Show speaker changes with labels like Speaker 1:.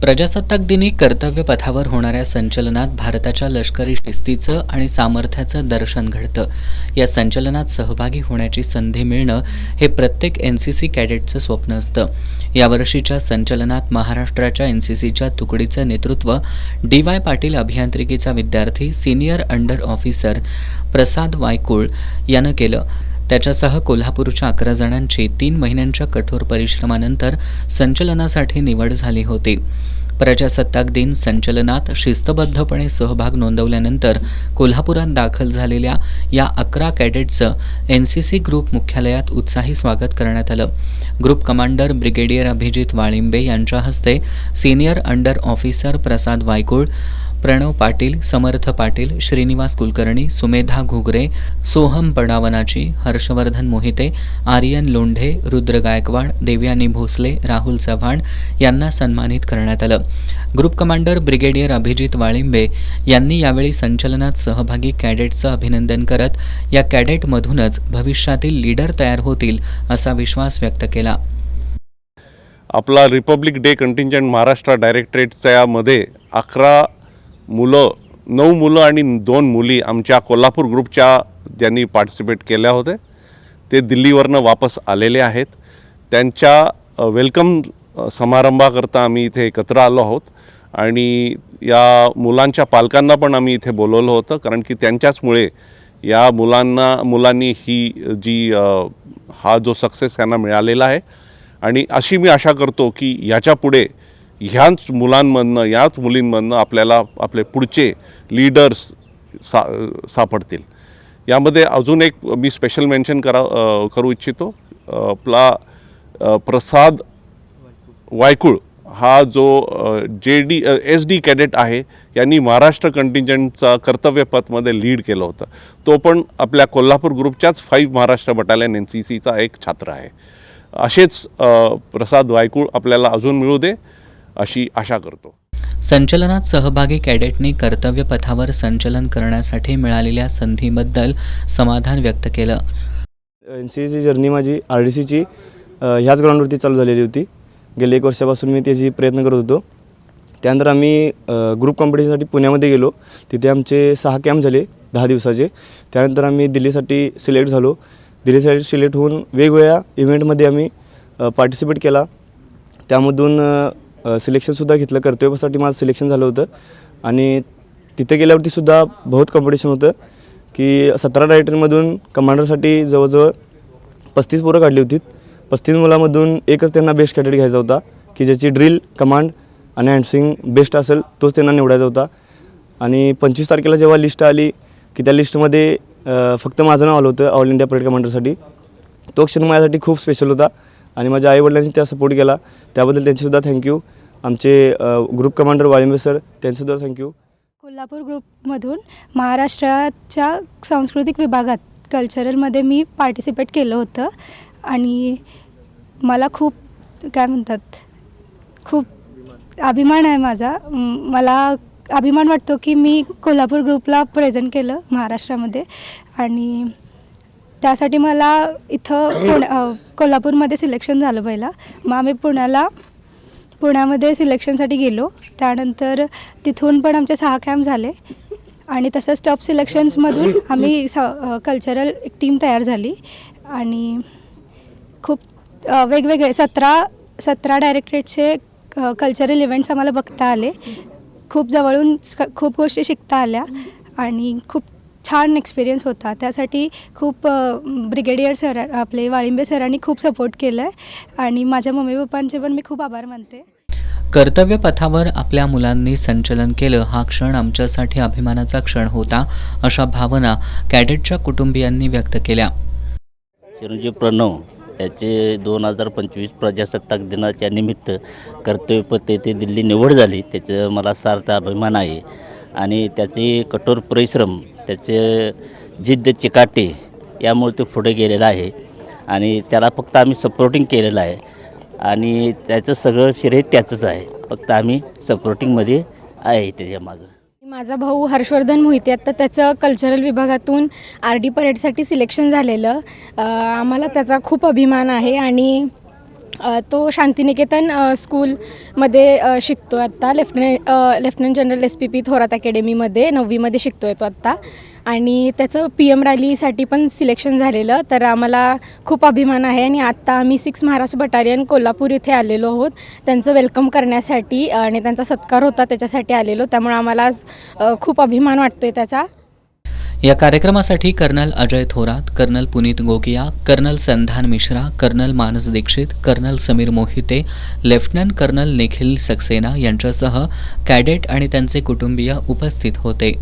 Speaker 1: प्रजासत्ताक दिनी कर्तव्य पथावर होणाऱ्या संचलनात भारताच्या लष्करी शिस्तीचं आणि सामर्थ्याचं दर्शन घडतं. या संचलनात सहभागी होण्याची संधी मिळणं हे प्रत्येक एनसीसी कॅडेटचं स्वप्न असतं. यावर्षीच्या संचलनात महाराष्ट्राच्या एनसीसीच्या तुकडीचं नेतृत्व DY पाटील अभियांत्रिकीचा विद्यार्थी सिनियर अंडर ऑफिसर प्रसाद वायकुळ यानं केलं. त्याच्यासह कोल्हापूरच्या 11 जणांची 3 महिन्यांच्या कठोर परिश्रमानंतर संचलनासाठी निवड झाली होती. प्रजासत्ताक दिन संचलनात शिस्तबद्धपणे सहभाग नोंदवल्यानंतर कोल्हापुरात दाखल झालेल्या या 11 कॅडेटचं एनसीसी ग्रुप मुख्यालयात उत्साही स्वागत करण्यात आलं. Group commander brigadier Abhijit Walimbe यांच्या हस्ते सिनियर अंडर ऑफिसर प्रसाद वायकुळ, प्रणव पाटील, समर्थ पाटील, श्रीनिवास कुलकर्णी, सुमेधा घुगरे, सोहम बडावनाची, हर्षवर्धन मोहिते, आर्यन लोंढे, रुद्र गायकवाड, देवयानी भोसले, राहुल चव्हाण यांना सन्मानित करण्यात आलं. Group commander brigadier Abhijit Walimbe यांनी यावेळी संचलनात सहभागी कॅडेटचं अभिनंदन करत या कॅडेटमधूनच भविष्यातील लीडर तयार होतील असा विश्वास व्यक्त केला.
Speaker 2: आपला रिपब्लिक डे कंटिंजंट महाराष्ट्र डायरेक्टरेटच्या मध्ये 9 मुलं आणि 2 मुली आमच्या कोल्हापूर ग्रुपच्या ज्यांनी पार्टिसिपेट केल्या होते ते दिल्लीवरनं वापस आलेले आहेत. त्यांच्या वेलकम समारंभाकरता आम्ही इथे एकत्र आलो आहोत आणि या मुलांच्या पालकांना पण आम्ही इथे बोलवलं होतं, कारण की त्यांच्याचमुळे या मुलांनी ही जी हा जो सक्सेस त्यांना मिळालेला आहे. आणि अशी मी आशा करतो की याच्यापुढे ह्याच मुलांमधनं याच मुलींमधनं आपल्याला आपले पुढचे लीडर्स सापडतील. यामध्ये अजून एक मी स्पेशल मेन्शन करू इच्छितो. आपला प्रसाद वायकुळ हा जो SD कॅडेट आहे, यांनी महाराष्ट्र कंटिंजंटचा कर्तव्यपथमध्ये लीड केलं होतं. तो पण आपल्या कोल्हापूर ग्रुपच्याच 5 महाराष्ट्र बटालियन NCCचा एक छात्र आहे. असेच प्रसाद वायकुळ आपल्याला अजून मिळू दे अशी आशा करतो.
Speaker 1: संचलनात सहभागी कॅडेटनी कर्तव्य पथावर संचलन करण्यासाठी मिळालेल्या संधीबद्दल समाधान व्यक्त केलं.
Speaker 3: NCCची जर्नी माझी RDCची ह्याच ग्राउंडवरती चालू झालेली होती. गेले 1 वर्षापासून मी त्याची प्रयत्न करत होतो. त्यानंतर आम्ही ग्रुप कॉम्पिटिशनसाठी पुण्यामध्ये गेलो. तिथे आमचे 6 कॅम्प झाले 10 दिवसाचे. त्यानंतर आम्ही दिल्लीसाठी सिलेक्ट झालो. दिल्लीसाठी सिलेक्ट होऊन वेगवेगळ्या इव्हेंटमध्ये आम्ही पार्टिसिपेट केला. त्यामधून सिलेक्शनसुद्धा घेतलं. कर्तव्यासाठी माझं सिलेक्शन झालं होतं आणि तिथे गेल्यावरतीसुद्धा बहुत कॉम्पिटिशन होतं की 17 डायरेक्टरमधून कमांडरसाठी जवळजवळ 35 पोरं काढली होती. 35 मुलामधून एकच त्यांना बेस्ट कॅडेट घ्यायचा होता की ज्याची ड्रिल, कमांड आणि हँडस्विंग बेस्ट असेल तोच त्यांना निवडायचा होता. आणि 25 तारखेला जेव्हा लिस्ट आली की त्या लिस्टमध्ये फक्त माझं नाव आलं होतं ऑल इंडिया परेड कमांडरसाठी. तो क्षण माझ्यासाठी खूप स्पेशल होता आणि माझ्या आईवडिलांनी त्या सपोर्ट केला. त्याबद्दल त्यांचेसुद्धा थँक्यू. आमचे ग्रुप कमांडर वाळिंबे सर त्यांचेसुद्धा थँक्यू.
Speaker 4: कोल्हापूर ग्रुपमधून महाराष्ट्राच्या सांस्कृतिक विभागात कल्चरलमध्ये मी पार्टिसिपेट केलं होतं आणि मला खूप खूप अभिमान आहे माझा. मला अभिमान वाटतो की मी कोल्हापूर ग्रुपला प्रेझेंट केलं महाराष्ट्रामध्ये आणि त्यासाठी मला इथं कोल्हापूरमध्ये सिलेक्शन झालं पहिला. मग आम्ही पुण्यामध्ये सिलेक्शनसाठी गेलो. त्यानंतर तिथून पण आमचे 6 कॅम्प झाले आणि तसंच टॉप सिलेक्शन्समधून आम्ही कल्चरल एक टीम तयार झाली आणि खूप वेगवेगळे 17 डायरेक्टरेटचे कल्चरल इव्हेंट्स आम्हाला बघता आले. खूप जवळून खूप गोष्टी शिकता आल्या आणि खूप छान एक्सपिरियन्स होता. त्यासाठी खूप ब्रिगेडियर सर आपले वाळिंबे सरांनी खूप सपोर्ट केलं आहे आणि माझ्या मम्मी पप्पांचे पण मी खूप आभार मानते.
Speaker 1: कर्तव्य पथावर आपल्या मुलांनी संचलन केलं हा क्षण आमच्यासाठी अभिमानाचा क्षण होता, अशा भावना कॅडेटच्या कुटुंबियांनी व्यक्त केल्या.
Speaker 5: चिरंजीव प्रणव त्याचे 2025 प्रजासत्ताक दिनाच्या निमित्त कर्तव्यपथ येथे दिल्ली निवड झाली. त्याचं मला सार्थ अभिमान आहे आणि त्याचे कठोर परिश्रम, त्याचे जिद्द चिकाटी यामुळे तो पुढे गेलेला आहे आणि त्याला फक्त आम्ही सपोर्टिंग केलेलं आहे आणि त्याचं सगळं श्रेय त्याचंच आहे. फक्त आम्ही सपोर्टिंगमध्ये आहे त्याच्या मागं.
Speaker 6: माझा भाऊ हर्षवर्धन मोहिते आता त्याचं कल्चरल विभागातून RD परेडसाठी सिलेक्शन झालेलं. आम्हाला त्याचा खूप अभिमान आहे आणि तो शांतिनिकेतन स्कूलमध्ये शिकतो आत्ता. लेफ्टनंट जनरल SPP थोरात अकॅडमीमध्ये 9वीमध्ये शिकतो आहे तो आत्ता. आणि त्याचं PM रॅलीसाठी पण सिलेक्शन झालेलं, तर आम्हाला खूप अभिमान आहे. आणि आत्ता आम्ही 6 महाराष्ट्र बटालियन कोल्हापूर इथे आलेलो आहोत त्यांचं वेलकम करण्यासाठी आणि त्यांचा सत्कार होता त्याच्यासाठी आलेलो, त्यामुळे आम्हाला आज खूप अभिमान वाटतो आहे त्याचा.
Speaker 1: या कार्यक्रमासाठी colonel Ajay Thorat, colonel Puneet Gogia, colonel Sandhan Mishra, colonel Manas Dixit, colonel Samir Mohite, lieutenant colonel Nikhil Saxena यांच्यासह कॅडेट आणि त्यांचे कुटुंबीय उपस्थित होते.